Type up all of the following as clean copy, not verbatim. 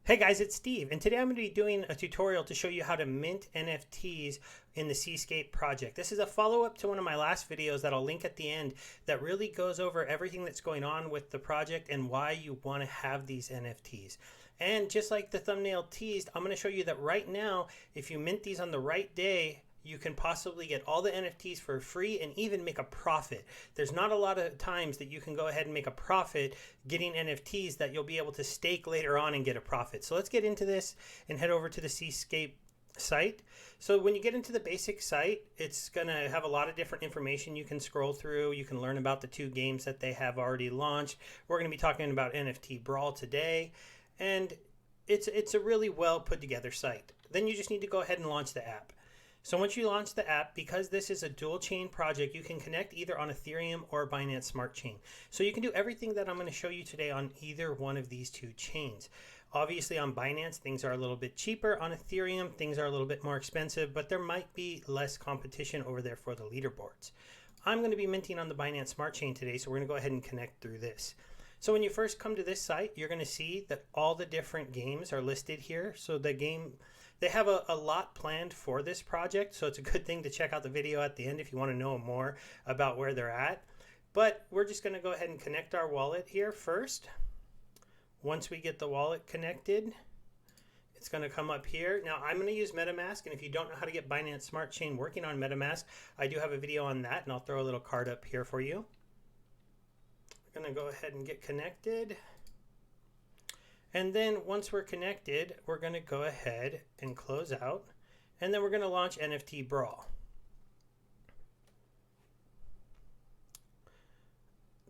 Hey guys, it's Steve, and today I'm going to be doing a tutorial to show you how to mint NFTs in the SeaScape project. This is a follow-up to one of my last videos that I'll link at the end that really goes over everything that's going on with the project and why you want to have these NFTs. And just like the thumbnail teased, I'm going to show you that right now, if you mint these on the right day, you can possibly get all the NFTs for free and even make a profit. There's not a lot of times that you can go ahead and make a profit getting NFTs that you'll be able to stake later on and get a profit. So let's get into this and head over to the SeaScape site. So when you get into the basic site, it's going to have a lot of different information you can scroll through. You can learn about the 2 games that they have already launched. We're going to be talking about NFT Brawl today, and it's a really well put together site. Then you just need to go ahead and launch the app. So once you launch the app, because this is a dual chain project, you can connect either on Ethereum or Binance Smart Chain. So you can do everything that I'm going to show you today on either one of these 2 chains. Obviously on Binance, things are a little bit cheaper. On Ethereum, things are a little bit more expensive, but there might be less competition over there for the leaderboards. I'm going to be minting on the Binance Smart Chain today, so we're going to go ahead and connect through this. So when you first come to this site, you're going to see that all the different games are listed here. So they have a lot planned for this project, so it's a good thing to check out the video at the end if you want to know more about where they're at. But we're just going to go ahead and connect our wallet here first. Once we get the wallet connected, it's going to come up here. Now I'm going to use MetaMask, and if you don't know how to get Binance Smart Chain working on MetaMask, I do have a video on that, and I'll throw a little card up here for you. I'm going to go ahead and get connected. And then once we're connected, we're going to go ahead and close out, and then we're going to launch NFT Brawl.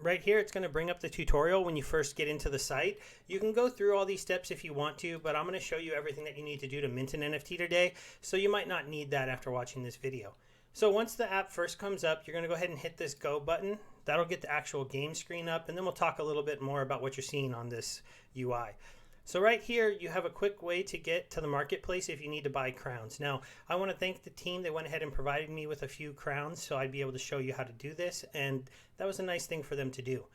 Right here, it's going to bring up the tutorial when you first get into the site. You can go through all these steps if you want to, but I'm going to show you everything that you need to do to mint an NFT today, so you might not need that after watching this video. So once the app first comes up, you're going to go ahead and hit this go button. That'll get the actual game screen up, and then we'll talk a little bit more about what you're seeing on this UI. So right here, you have a quick way to get to the marketplace if you need to buy crowns. Now, I want to thank the team. They went ahead and provided me with a few crowns, so I'd be able to show you how to do this, and that was a nice thing for them to do.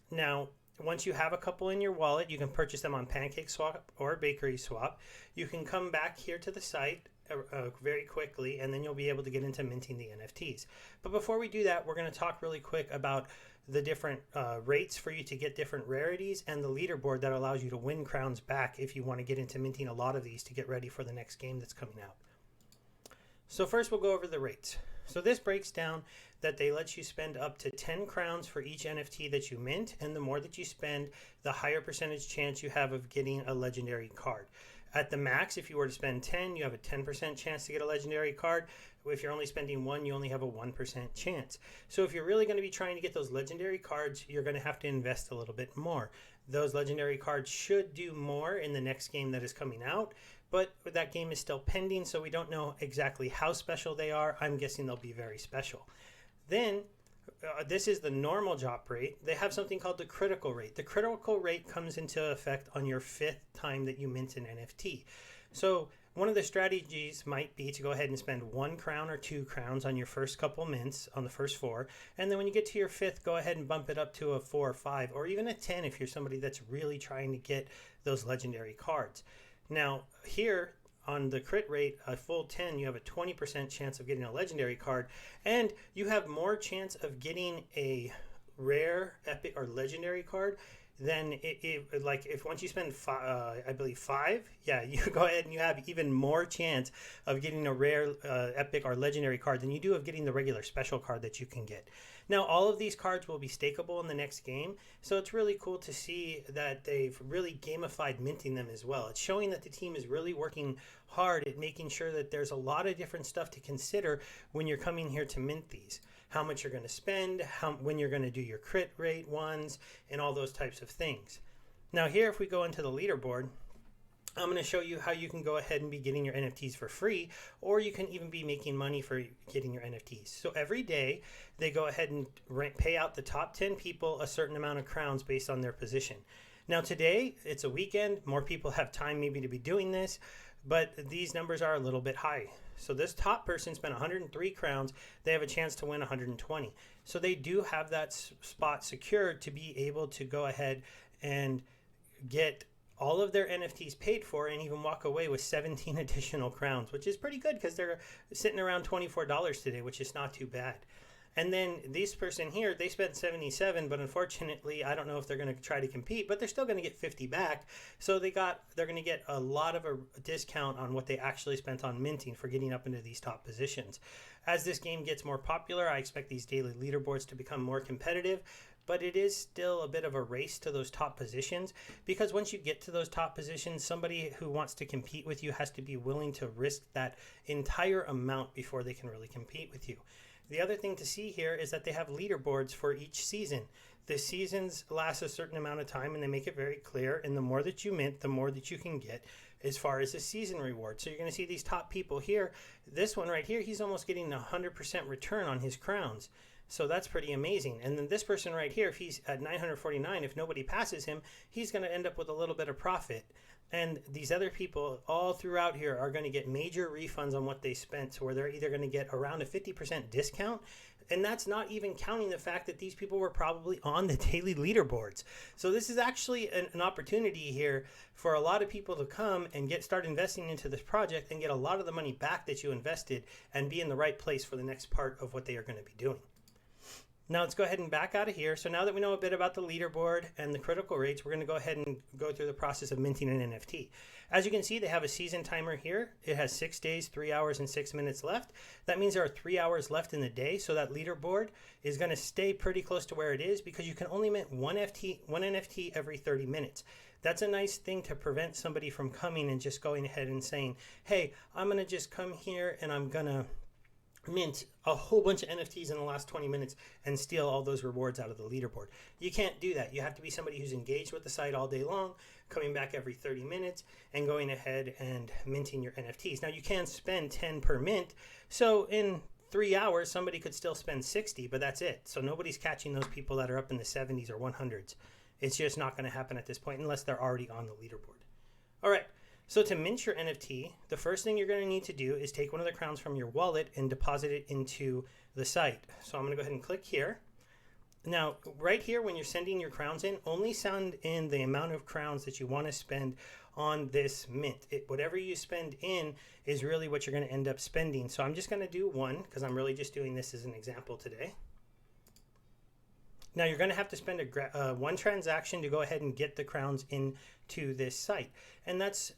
Now, once you have a couple in your wallet, you can purchase them on PancakeSwap or BakerySwap. You can come back here to the site very quickly, and then you'll be able to get into minting the NFTs. But before we do that, we're going to talk really quick about the different rates for you to get different rarities and the leaderboard that allows you to win crowns back if you want to get into minting a lot of these to get ready for the next game that's coming out. So first we'll go over the rates. So this breaks down that they let you spend up to 10 crowns for each NFT that you mint, and the more that you spend, the higher percentage chance you have of getting a legendary card. At the max, if you were to spend 10, you have a 10% chance to get a legendary card. If you're only spending 1, you only have a 1% chance. So if you're really going to be trying to get those legendary cards, you're going to have to invest a little bit more. Those legendary cards should do more in the next game that is coming out, but that game is still pending, so we don't know exactly how special they are. I'm guessing they'll be very special. Then this is the normal drop rate. They have something called the critical rate. The critical rate comes into effect on your 5th time that you mint an NFT. So one of the strategies might be to go ahead and spend 1 crown or 2 crowns on your first couple mints on the first 4. And then when you get to your 5th, go ahead and bump it up to a 4 or 5, or even a 10 if you're somebody that's really trying to get those legendary cards. Now here, on the crit rate, a full 10, you have a 20% chance of getting a legendary card, and you have more chance of getting a rare, epic, or legendary card than like if once you spend I believe 5, yeah, you go ahead and you have even more chance of getting a rare, epic, or legendary card than you do of getting the regular special card that you can get. Now, all of these cards will be stakeable in the next game, so it's really cool to see that they've really gamified minting them as well. It's showing that the team is really working hard at making sure that there's a lot of different stuff to consider when you're coming here to mint these. How much you're going to spend, when you're going to do your crit rate ones, and all those types of things. Now here, if we go into the leaderboard, I'm going to show you how you can go ahead and be getting your NFTs for free, or you can even be making money for getting your NFTs. So every day, they go ahead and pay out the top 10 people a certain amount of crowns based on their position. Now today, it's a weekend. More people have time maybe to be doing this, but these numbers are a little bit high. So this top person spent 103 crowns. They have a chance to win 120. So they do have that spot secured to be able to go ahead and get all of their NFTs paid for and even walk away with 17 additional crowns, which is pretty good because they're sitting around $24 today, which is not too bad. And then this person here, they spent 77, but unfortunately, I don't know if they're going to try to compete, but they're still going to get 50 back. So they're going to get a lot of a discount on what they actually spent on minting for getting up into these top positions. As this game gets more popular, I expect these daily leaderboards to become more competitive, but it is still a bit of a race to those top positions, because once you get to those top positions, somebody who wants to compete with you has to be willing to risk that entire amount before they can really compete with you. The other thing to see here is that they have leaderboards for each season. The seasons last a certain amount of time, and they make it very clear, and the more that you mint, the more that you can get as far as the season reward. So you're going to see these top people here. This one right here, he's almost getting 100% return on his crowns. So that's pretty amazing. And then this person right here, if he's at 949, if nobody passes him, he's going to end up with a little bit of profit. And these other people all throughout here are going to get major refunds on what they spent, so where they're either going to get around a 50% discount, and that's not even counting the fact that these people were probably on the daily leaderboards. So this is actually an opportunity here for a lot of people to come and start investing into this project and get a lot of the money back that you invested and be in the right place for the next part of what they are going to be doing. Now let's go ahead and back out of here. So now that we know a bit about the leaderboard and the critical rates, we're going to go ahead and go through the process of minting an NFT. As you can see, they have a season timer here. It has 6 days, 3 hours, and 6 minutes left. That means there are 3 hours left in the day. So that leaderboard is going to stay pretty close to where it is, because you can only mint one NFT every 30 minutes. That's a nice thing to prevent somebody from coming and just going ahead and saying, hey, I'm going to just come here and I'm going to mint a whole bunch of NFTs in the last 20 minutes and steal all those rewards out of the leaderboard. You can't do that. You have to be somebody who's engaged with the site all day long, coming back every 30 minutes and going ahead and minting your NFTs. Now you can spend 10 per mint. So in 3 hours, somebody could still spend 60, but that's it. So nobody's catching those people that are up in the 70s or 100s. It's just not going to happen at this point unless they're already on the leaderboard. All right. So to mint your NFT, the first thing you're going to need to do is take one of the crowns from your wallet and deposit it into the site. So I'm going to go ahead and click here. Now, right here, when you're sending your crowns in, only send in the amount of crowns that you want to spend on this mint. Whatever you spend in is really what you're going to end up spending. So I'm just going to do one, because I'm really just doing this as an example today. Now you're going to have to spend one transaction to go ahead and get the crowns into this site. And that's,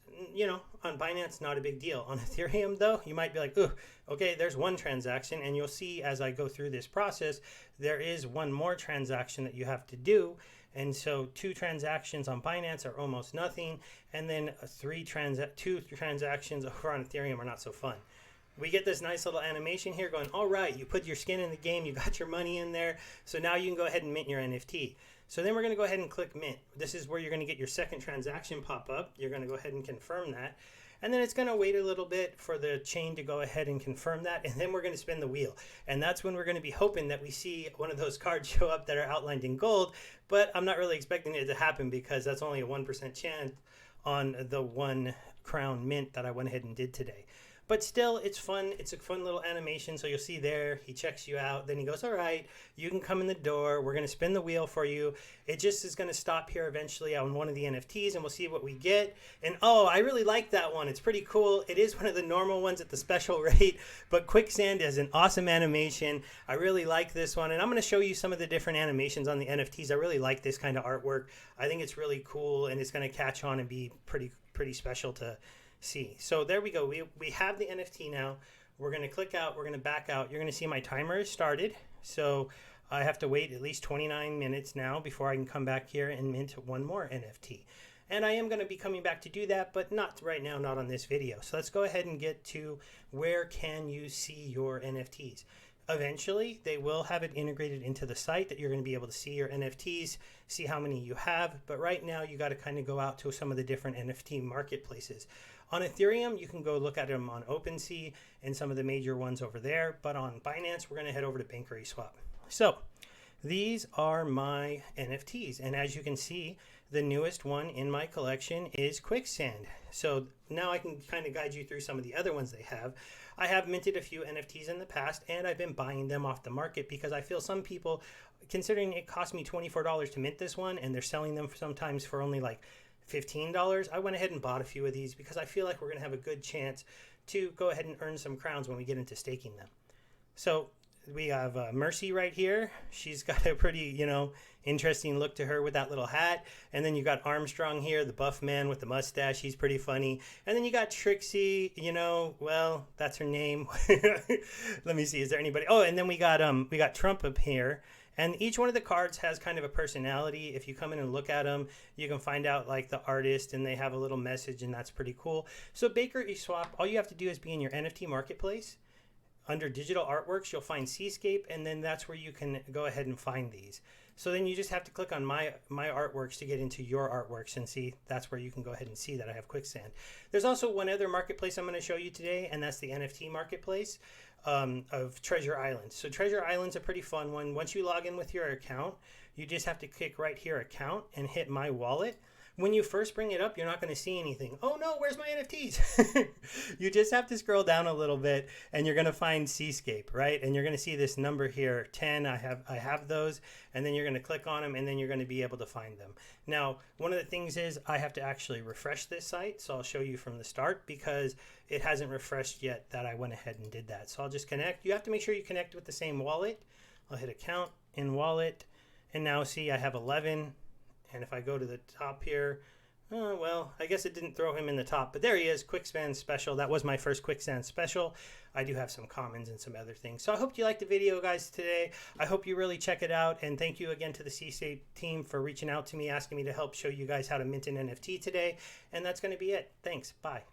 on Binance, not a big deal. On Ethereum, though, you might be like, ooh, okay, there's one transaction. And you'll see as I go through this process, there is one more transaction that you have to do. And so 2 transactions on Binance are almost nothing. And then 2 transactions over on Ethereum are not so fun. We get this nice little animation here going, all right, you put your skin in the game, you got your money in there, so now you can go ahead and mint your NFT. So then we're going to go ahead and click mint. This is where you're going to get your second transaction pop up. You're going to go ahead and confirm that. And then it's going to wait a little bit for the chain to go ahead and confirm that. And then we're going to spin the wheel. And that's when we're going to be hoping that we see one of those cards show up that are outlined in gold. But I'm not really expecting it to happen, because that's only a 1% chance on the 1 crown mint that I went ahead and did today. But still, it's fun. It's a fun little animation. So you'll see there, he checks you out. Then he goes, all right, you can come in the door. We're going to spin the wheel for you. It just is going to stop here eventually on one of the NFTs, and we'll see what we get. And oh, I really like that one. It's pretty cool. It is one of the normal ones at the special rate, but Quicksand is an awesome animation. I really like this one. And I'm going to show you some of the different animations on the NFTs. I really like this kind of artwork. I think it's really cool, and it's going to catch on and be pretty special to see. So there we go. We have the NFT now. We're going to click out. We're going to back out. You're going to see my timer is started. So I have to wait at least 29 minutes now before I can come back here and mint one more NFT. And I am going to be coming back to do that, but not right now, not on this video. So let's go ahead and get to where can you see your NFTs. Eventually, they will have it integrated into the site that you're going to be able to see your NFTs, see how many you have. But right now, you got to kind of go out to some of the different NFT marketplaces. On Ethereum, you can go look at them on OpenSea and some of the major ones over there. But on Binance, we're going to head over to Bankery Swap. So these are my NFTs. And as you can see, the newest one in my collection is Quicksand. So now I can kind of guide you through some of the other ones they have. I have minted a few NFTs in the past, and I've been buying them off the market because I feel some people, considering it cost me $24 to mint this one, and they're selling them sometimes for only like $15, I went ahead and bought a few of these because I feel like we're going to have a good chance to go ahead and earn some crowns when we get into staking them. So we have Mercy right here. She's got a pretty, interesting look to her with that little hat. And then you got Armstrong here, the buff man with the mustache. He's pretty funny. And then you got Trixie, well, that's her name. Let me see. Is there anybody? Oh, and then we got Trump up here. And each one of the cards has kind of a personality. If you come in and look at them, you can find out like the artist, and they have a little message, and that's pretty cool. So Baker eSwap, all you have to do is be in your NFT marketplace. Under digital artworks, you'll find SeaScape, and then that's where you can go ahead and find these. So then you just have to click on my artworks to get into your artworks, and see that's where you can go ahead and see that I have Quicksand. There's also one other marketplace I'm going to show you today, and that's the NFT marketplace of Treasure Island. So Treasure Island's a pretty fun one. Once you log in with your account, you just have to click right here, account, and hit my wallet. When you first bring it up, you're not going to see anything. Oh no, where's my NFTs? You just have to scroll down a little bit, and you're going to find SeaScape, right? And you're going to see this number here, 10. I have those, and then you're going to click on them, and then you're going to be able to find them. Now, one of the things is I have to actually refresh this site, so I'll show you from the start because it hasn't refreshed yet that I went ahead and did that. So I'll just connect. You have to make sure you connect with the same wallet. I'll hit account in wallet, and now see I have 11. And if I go to the top here, well, I guess it didn't throw him in the top, but there he is, Quicksand Special. That was my first Quicksand Special. I do have some commons and some other things. So I hope you liked the video, guys, today. I hope you really check it out. And thank you again to the SeaScape team for reaching out to me, asking me to help show you guys how to mint an NFT today. And that's going to be it. Thanks. Bye.